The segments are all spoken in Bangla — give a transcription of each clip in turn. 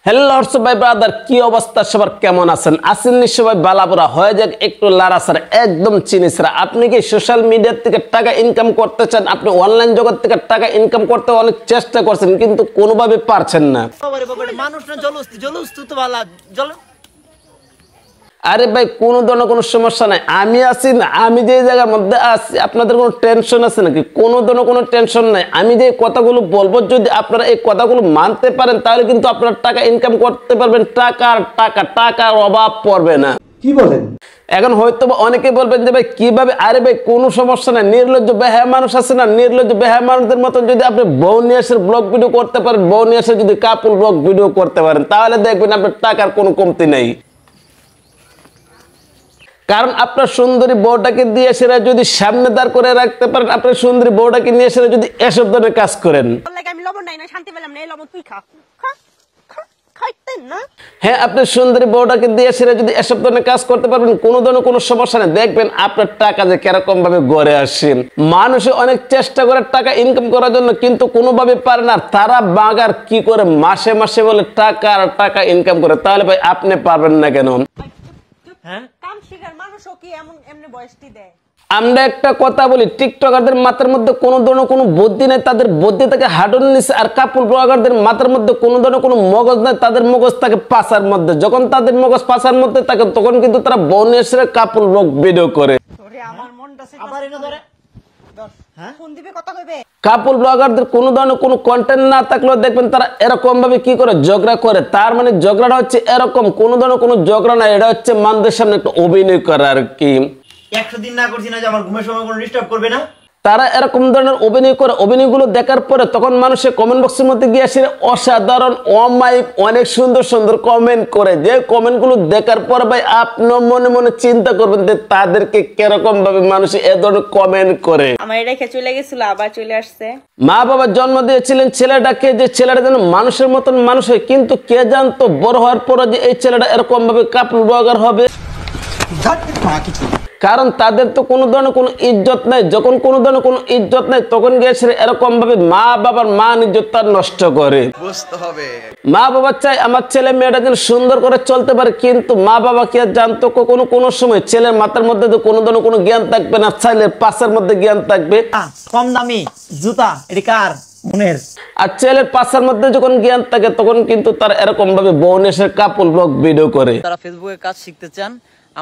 হ্যালো হোয়াটসঅ্যাপ ভাই ব্রাদার, কি অবস্থা সবার? কেমন আছেন? আছেন নিশ্চয় ভাই বালাপুরা হয়ে যাক একটু লারাসার একদম চিনিসরা। আপনি কি সোশ্যাল মিডিয়া থেকে টাকা ইনকাম করতে চান? আপনি অনলাইন জগৎ থেকে টাকা ইনকাম করতে অনেক চেষ্টা করছেন কিন্তু কোনোভাবে পারছেন না। আরে ভাই কোনো ধরনের কোনো সমস্যা নাই, আমি আছি না। আমি যে জায়গার মধ্যে আছি আপনাদের কোনো টেনশন আছে নাকি? কোনো ধরনের কোনো টেনশন নাই। আমি যে কথাগুলো বলবো যদি আপনারা এই কথাগুলো মানতে পারেন তাহলে কিন্তু আপনারা টাকা ইনকাম করতে পারবেন। টাকার অভাব পড়বে না। কি বলেন? এখন হয়তো অনেকে বলবেন যে ভাই কিভাবে? আরে ভাই কোনো সমস্যা নাই। নির্লজ্জ বেহায়া মানুষ আছে না, নির্লজ্জ বেহায়া মানুষদের মতন যদি আপনি বউ নিয়ে এসে ব্লগ ভিডিও করতে পারেন, বউ নিয়ে এসে যদি কাপল ব্লগ ভিডিও করতে পারেন তাহলে দেখবেন আপনার টাকার কোনো কমতি নেই। কারণ আপনার সুন্দরী বউটাকে দিয়ে সেরা যদি সামনে দাঁড় করে রাখতে পারেন, আপনার সুন্দরী বউটাকে নিয়ে সেরা যদি এসব ধরনের কাজ করেন, হ্যাঁ আপনার সুন্দরী বউটাকে দিয়ে সেরা যদি এসব ধরনের কাজ করতে পারবেন কোনো ধরনের কোনো সমস্যা নেই। দেখবেন আপনার টাকা যে কিরকম ভাবে গড়ে আসেন। মানুষে অনেক চেষ্টা করে টাকা ইনকাম করার জন্য কিন্তু কোনোভাবে পারে না। তারা বাগার কি করে মাসে মাসে বলে টাকা ইনকাম করে, তাহলে ভাই আপনি পারবেন না কেন? আমরা একটা কথা বলি, টিকটকারদের মাথার মধ্যে কোনো ধরনের কোনো বুদ্ধি নেই, তাদের বুদ্ধি থাকে হাডুর নিচে। আর কাপল ব্লগারদের মাথার মধ্যে কোনো ধরনের কোনো মগজ নেই, তাদের মগজ থাকে পাছার মধ্যে। যখন তাদের মগজ পাছার মধ্যে থাকে তখন কিন্তু তারা বনের কাপল ব্লগ ভিডিও করে। কাপল ব্লগারদের কোনো ধরনের কোনো কন্টেন্ট না থাকলেও দেখবেন তারা এরকম ভাবে কি করে ঝগড়া করে। তার মানে ঝগড়াটা হচ্ছে এরকম, কোনো ধরনের কোনো ঝগড়া না, এটা হচ্ছে মানুষের সামনে একটা অভিনয় করা আর কি। 100 দিন না করছি না যে আমার ঘুমের সময় কোনো ডিস্টার্ব করবে না। তারা এরকম ধরনের অভিনয় করে। অভিনয়গুলো দেখার পরে তখন মানুষের কমেন্ট বক্সের মধ্যে গিয়ে আসে অসাধারণ অমায়িক অনেক সুন্দর সুন্দর কমেন্ট করে। যে কমেন্টগুলো দেখার পর ভাই আপনার মনে মনে চিন্তা করবেন যে তাদেরকে কিরকম ভাবে মানুষ এ ধরনের কমেন্ট করে। আমার রেখে চলে গেছিল, আবার চলে আসছে। মা বাবা জন্ম দিয়েছিলেন ছেলেটাকে, যে ছেলেটা যেন মানুষের মতন মানুষ হয়, কিন্তু কে জানতো বড় হওয়ার পরে যে এই ছেলেটা এরকম ভাবে কাপল ব্লগার হবে। কারণ তাদের তো কোনো ধরনের কোনো ইজ্জত নাই। যখন কোনো ধরনের কোনো ইজ্জত নাই তখন গিয়েছে এরকম ভাবে মা বাবার মান ইজ্জতটা নষ্ট করে। বুঝতে হবে মা বাবা চাই আমার ছেলে মেয়েটা যেন সুন্দর করে চলতে পারে, কিন্তু মা বাবা কি আর জানতো কোনো সময় ছেলের মাথার মধ্যে তো কোনো ধরনের কোনো জ্ঞান থাকবে না, ছেলের পাশের মধ্যে জ্ঞান থাকবে। কম দামি জুতা এটি কার মনের? আর ছেলের পাশের মধ্যে যখন জ্ঞান থাকে তখন কিন্তু তারা এরকম ভাবে বউনেশের কাপল ব্লগ ভিডিও করে। তারা ফেসবুকে কাজ শিখতে চান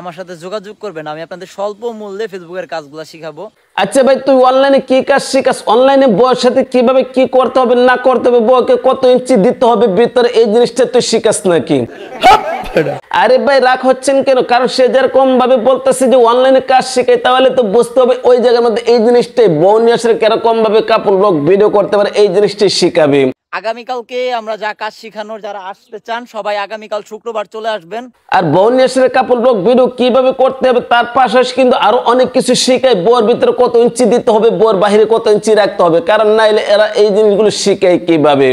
আমার সাথে যোগাযোগ করবেন, আমি আপনাদের স্বল্প মূল্যে ফেসবুকের কাজগুলো শিখাবো। আচ্ছা ভাই তুই অনলাইনে কি কাজ শিখাস? অনলাইনে বউয়ের সাথে কিভাবে কি করতে হবে না করতে হবে, বউকে কত ইঞ্চি দিতে হবে ভিতরে, এই জিনিসটা তুই শিখাস নাকি? আরে ভাই রাগ হচ্ছেন কেন? কারণ সে যেরকম ভাবে বলতেছে যে অনলাইনে কাজ শিখাই, তাহলে তো বুঝতে হবে ওই জায়গার মধ্যে এই জিনিসটাই বউ নিয়ে আসলে কিরকম ভাবে কাপড় ব্লগ ভিডিও করতে পারে এই জিনিসটাই শিখাবে। আগামীকালকে আমরা যা কাজ শিখানোর যারা আসতে চান সবাই আগামীকাল শুক্রবার চলে আসবেন। আর বউ নিয়ে আসলে কাপড় ব্লগ ভিডিও কিভাবে করতে হবে তার পাশাপাশি কিন্তু আরো অনেক কিছু শিখায়। বউর ভিতরে কত ইঞ্চি দিতে হবে, বউর বাহিরে কত ইঞ্চি রাখতে হবে, কারণ নাইলে এরা এই জিনিসগুলো শিখায় কিভাবে।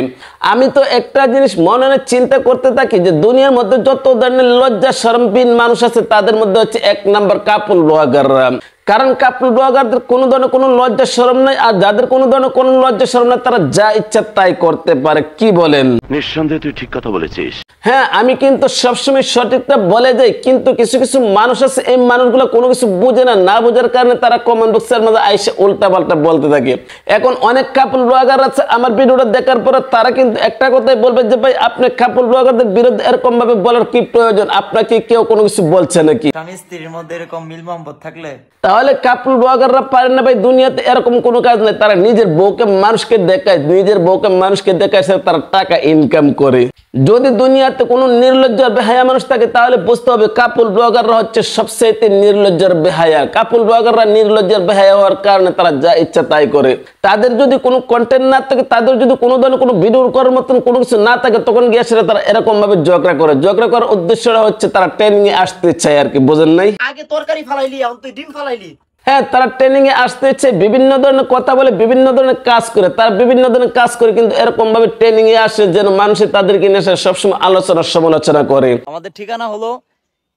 আমি তো একটা জিনিস মনে মনে চিন্তা করতে থাকি যে দুনিয়ার মধ্যে যত ধরনের লজ্জা শরমবিহীন মানুষ আছে তাদের মধ্যে হচ্ছে 1 নাম্বার কাপল ব্লগাররা। কারণ কাপল ব্লগারদের কোনো ধরনের কোনো লজ্জা শরম নাই, আর যাদের কোনো ধরনের কোনো লজ্জা শরম নাই তারা যা ইচ্ছা তাই করতে পারে। কি বলেন? নিঃসন্দেহে তুই ঠিক কথা বলেছিস। হ্যাঁ আমি কিন্তু সবসময় সঠিকটা বলে যাই, কিন্তু কিছু কিছু মানুষ আছে এই মানুষগুলো কোনো কিছু বুঝে না, না বোঝার কারণে তারা কমেন্ট বক্সের মধ্যে আইসে উল্টা পাল্টা বলতে থাকে। এখন অনেক কাপল ব্লগার আছে আমার ভিডিওটা দেখার পরে তারা কিন্তু একটা কথাই বলবে যে ভাই আপনি কাপল ব্লগারদের বিরুদ্ধে এরকম ভাবে বলার কি প্রয়োজন? আপনাকে কেউ কোনো কিছু বলছে নাকি? স্বামী স্ত্রীর মধ্যে এরকম মিল মহব্বত থাকলে তাহলে কাপল ব্লগাররা পারে না ভাই? দুনিয়াতে এরকম কোনো কাজ নেই, তারা নিজের বউকে মানুষকে দেখায়, নিজের বউকে মানুষকে দেখায়, তারা টাকা ইনকাম করে। যদি দুনিয়াতে কোনো নির্লজ্জ বেহায়া মানুষ থাকে তাহলে বুঝতে হবে কাপল ব্লগাররা হচ্ছে সবচেয়ে নির্লজ্জের বেহায়া। কাপল ব্লগাররা নির্লজ্জের বেহায়া হওয়ার কারণে তারা যা ইচ্ছা তাই করে। তাদের যদি কোনো কন্টেন্ট না থাকে, তাদের যদি কোনো ধরনের কোনো ভিডিও করার মতন কোনো কিছু না থাকে তখন গিয়ে সেটা তারা এরকম ভাবে ঝগড়া করে। ঝগড়া করার উদ্দেশ্যটা হচ্ছে তারা ট্রেনিং এ আসতে চায় আর কি, বুঝেন নাই? আগে তরকারি ফালাইলি এখন তুই ডিম ফালাইলি। হ্যাঁ তারা ট্রেনিং এ আসতে ইচ্ছে বিভিন্ন ধরনের কথা বলে, বিভিন্ন ধরনের কাজ করে, তারা বিভিন্ন ধরনের কাজ করে কিন্তু এরকম ভাবে ট্রেনিং এ আসে যেন মানুষের তাদেরকে নিয়ে সবসময় আলোচনা সমালোচনা করে। আমাদের ঠিকানা হলো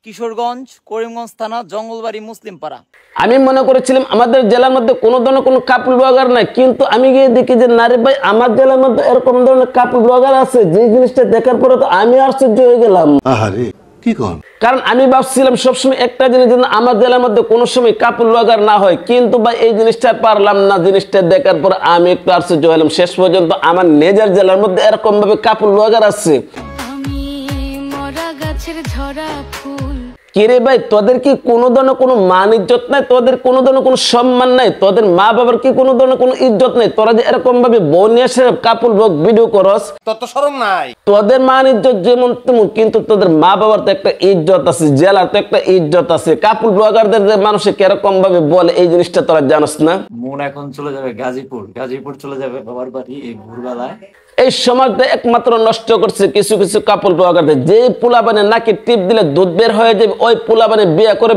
কিশোরগঞ্জ, করিমগঞ্জ থানা, জঙ্গলবাড়ি, মুসলিম পাড়া। আমি মনে করেছিলাম আমাদের জেলার মধ্যে কোনো ধরনের কোনো কাপল ব্লগার নাই, কিন্তু আমি গিয়ে দেখি যে নারে ভাই আমার জেলার মধ্যে এরকম ধরনের কাপল ব্লগার আছে। যে জিনিসটা দেখার পরে তো আমি আশ্চর্য হয়ে গেলাম। কারণ আমি ভাবছিলাম সবসময় একটা জিনিস যেন আমার জেলার মধ্যে কোনো সময় কাপল ব্লগার না হয়, কিন্তু ভাই এই জিনিসটা পারলাম না। জিনিসটা দেখার পর আমি একটু আশ্চর্য হলাম। শেষ পর্যন্ত আমার নিজের জেলার মধ্যে এরকম ভাবে কাপল ব্লগার আছে। কিরে ভাই, তোদের কি কোনো ধরনের কোনো মান ইজ্জত নাই? তোদের কোনো ধরনের কোনো সম্মান নাই? তোদের মা বাবার কি কোনো ধরনের কোনো ইজ্জত নাই? তোরা যে এরকম ভাবে বোন এসে কাপল ব্লগ ভিডিও করস, তোর তো শরম নাই? তোদের মান ইজ্জত যেমন তেমন, কিন্তু তোদের মা বাবার তো একটা ইজ্জত আছে, জেলার তো একটা ইজ্জত আছে। কাপল ব্লগারদের যে মানুষে কিরকম ভাবে বলে এই জিনিসটা তোরা জানোস না? মন এখন চলে যাবে গাজীপুর চলে যাবে বাবার বাড়ি এই ভোরবেলায়। এই সমাজটা একমাত্র নষ্ট করছে কিছু কিছু কাপল ব্লগারদের। যে পোলাবানে নাকি টিপ দিলে দুধ বের হয়ে যাবে, ওই পোলাবানে বিয়ে করে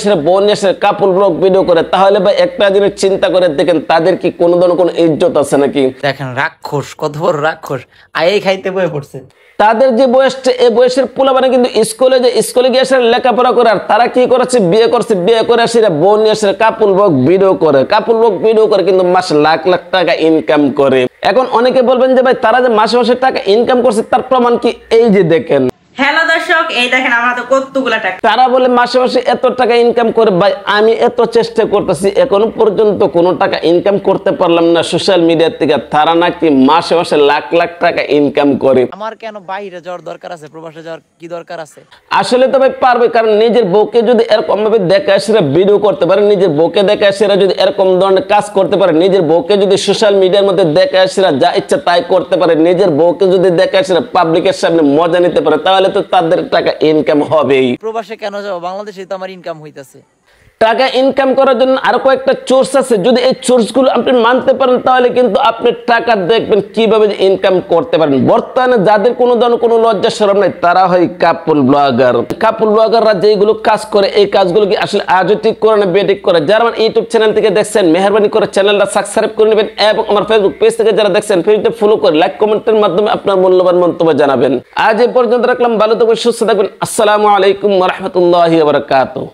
সেটা বোন এসে কাপল ব্লগ ভিডিও করে। তাহলে ভাই একটা জিনিস চিন্তা করে দেখেন, তাদের কি কোনো ধরনের কোনো ইজ্জত আছে নাকি? দেখেন রাক্ষস, কত বড় রাক্ষস, আয়ে খাইতে বয়ে পড়ছে। তাদের যে বয়সটা, এই বয়সের পোলাবানে কিন্তু স্কুলে গিয়ে এসে লেখাপড়া করে। আর তারা কি করেছে, বিয়ে করে সেটা বোন এসে কাপল ব্লগ ভিডিও করে, কিন্তু মাসে লাখ লাখ টাকা ইনকাম করে। এখন অনেকে বলবেন যে ভাই তারা যে মাসে মাসে টাকা ইনকাম করছে তার প্রমাণ কি? এই যে দেখেন। হ্যালো দর্শক, এই দেখেন আমরা তো কতগুলা টাকা। তারা বলে মাসে মাসে এত টাকা ইনকাম করে। ভাই আমি এত চেষ্টা করতেছি, এখনো পর্যন্ত কোনো টাকা ইনকাম করতে পারলাম না সোশ্যাল মিডিয়া থেকে। তারা নাকি মাসে মাসে লাখ লাখ টাকা ইনকাম করে। আমার কেন বাইরে যাওয়ার দরকার আছে? প্রবাসে যাওয়ার কি দরকার আছে? আসলে তো ভাই পারবে, কারণ নিজের বউকে যদি এরকম ভাবে দেখে সেরা ভিডিও করতে পারে, নিজের বউকে দেখে সেরা যদি এরকম ধরনের কাজ করতে পারে, নিজের বউকে যদি সোশ্যাল মিডিয়ার মধ্যে দেখে সেরা যা ইচ্ছা তাই করতে পারে, নিজের বউকে যদি দেখে সেরা পাবলিকের সামনে মজা নিতে পারে, তাহলে তো তাদের টাকা ইনকাম হবেই। প্রবাসে কেন যাবো? বাংলাদেশে তো আমার ইনকাম হইতাছে। টাকা ইনকাম করার জন্য আরো কয়েকটা সোর্স আছে। যদি এই সোর্স গুলো আপনি মানতে পারেন, তাহলে কিন্তু আপনি টাকা দেখবেন কিভাবে ইনকাম করতে পারেন। বর্তমানে যাদের কোনো ধরনের কোনো লজ্জা শরম নাই, তারা হয় কাপল ব্লগাররা যেগুলো কাজ করে, এই কাজগুলো কি আসলে আজও ঠিক করে না বেঠিক করে? যারা আমার ইউটিউব চ্যানেল থেকে দেখছেন, মেহরবানি করে চ্যানেলটা সাবস্ক্রাইব করে নেবেন, এবং আমার ফেসবুক পেজ থেকে যারা দেখছেন পেজটা ফলো করে লাইক কমেন্টের মাধ্যমে আপনার মূল্যবান মন্তব্য জানাবেন। আজ এই পর্যন্ত রাখলাম, ভালো থাকবেন, সুস্থ থাকবেন। আসসালামু আলাইকুম ওয়া রাহমাতুল্লাহি ওয়া বারাকাতুহু।